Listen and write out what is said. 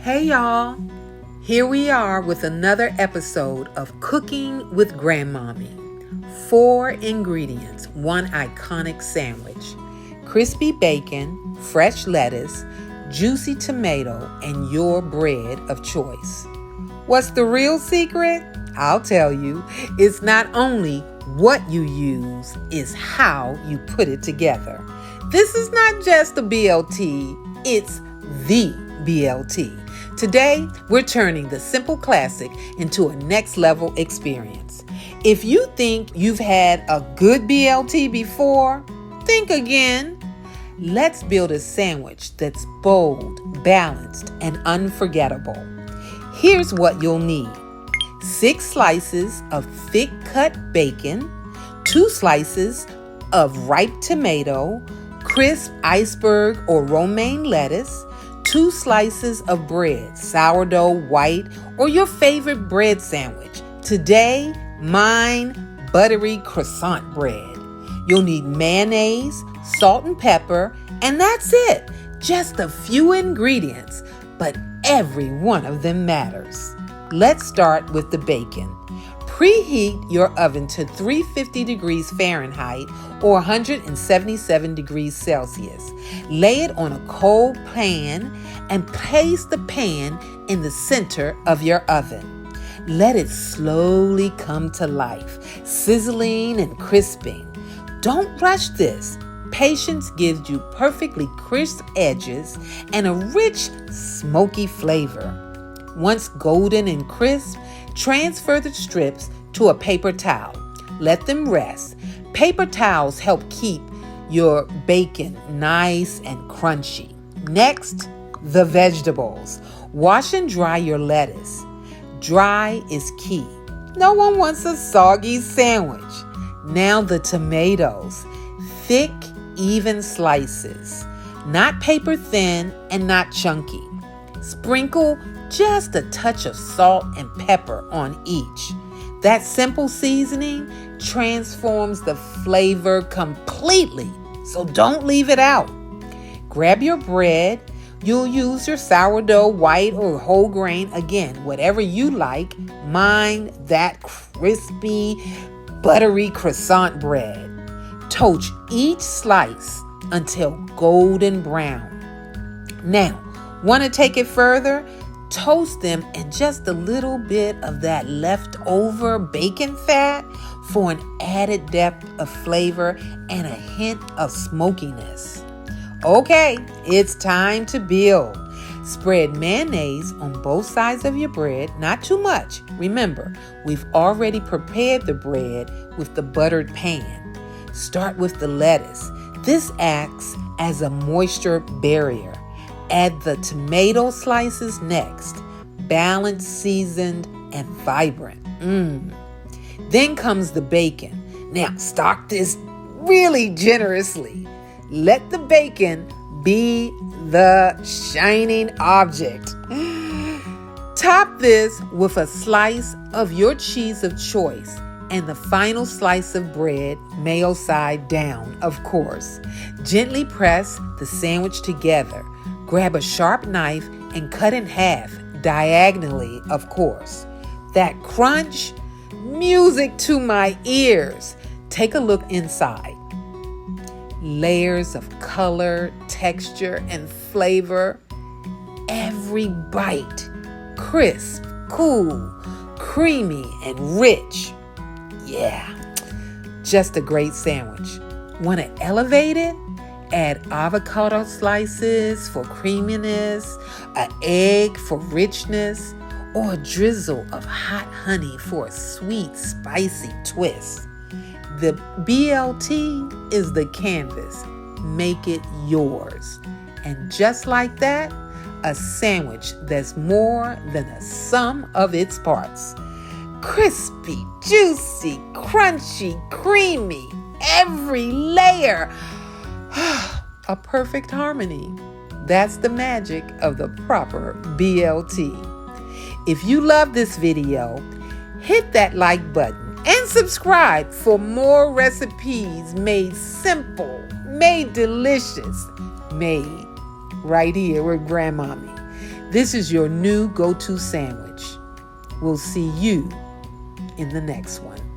Hey y'all, here we are with another episode of Cooking with Grandmommy. 4 ingredients, 1 iconic sandwich. Crispy bacon, fresh lettuce, juicy tomato, and your bread of choice. What's the real secret? I'll tell you, it's not only what you use, it's how you put it together. This is not just a BLT, it's the BLT. Today, we're turning the simple classic into a next level experience. If you think you've had a good BLT before, think again. Let's build a sandwich that's bold, balanced, and unforgettable. Here's what you'll need. 6 slices of thick cut bacon, 2 slices of ripe tomato, crisp iceberg or romaine lettuce, 2 slices of bread, sourdough, white, or your favorite bread sandwich. Today, mine, buttery croissant bread. You'll need mayonnaise, salt and pepper, and that's it. Just a few ingredients, but every one of them matters. Let's start with the bacon. Preheat your oven to 350 degrees Fahrenheit or 177 degrees Celsius. Lay it on a cold pan and place the pan in the center of your oven. Let it slowly come to life, sizzling and crisping. Don't rush this. Patience gives you perfectly crisp edges and a rich, smoky flavor. Once golden and crisp, transfer the strips to a paper towel. Let them rest. Paper towels help keep your bacon nice and crunchy. Next, the vegetables. Wash and dry your lettuce. Dry is key. No one wants a soggy sandwich. Now the tomatoes. Thick, even slices. Not paper thin and not chunky. Sprinkle just a touch of salt and pepper on each. That simple seasoning transforms the flavor completely, so don't leave it out. Grab your bread. You'll use your sourdough, white, or whole grain. Again, whatever you like. Mine, that crispy, buttery croissant bread. Toast each slice until golden brown. Now, want to take it further? Toast them in just a little bit of that leftover bacon fat for an added depth of flavor and a hint of smokiness. Okay, it's time to build. Spread mayonnaise on both sides of your bread, not too much. Remember, we've already prepared the bread with the buttered pan. Start with the lettuce. This acts as a moisture barrier. Add the tomato slices next, balanced, seasoned, and vibrant. Then comes the bacon. Now, stock this really generously. Let the bacon be the shining object. Top this with a slice of your cheese of choice and the final slice of bread, mayo side down, of course. Gently press the sandwich together. Grab a sharp knife and cut in half, diagonally, of course. That crunch, music to my ears. Take a look inside. Layers of color, texture, and flavor. Every bite, crisp, cool, creamy, and rich. Yeah, just a great sandwich. Want to elevate it? Add avocado slices for creaminess, an egg for richness, or a drizzle of hot honey for a sweet, spicy twist. The BLT is the canvas. Make it yours. And just like that, a sandwich that's more than a sum of its parts. Crispy, juicy, crunchy, creamy, every layer. A perfect harmony. That's the magic of the proper BLT. If you love this video, hit that like button and subscribe for more recipes made simple, made delicious, made right here with Grandmommy. This is your new go-to sandwich. We'll see you in the next one.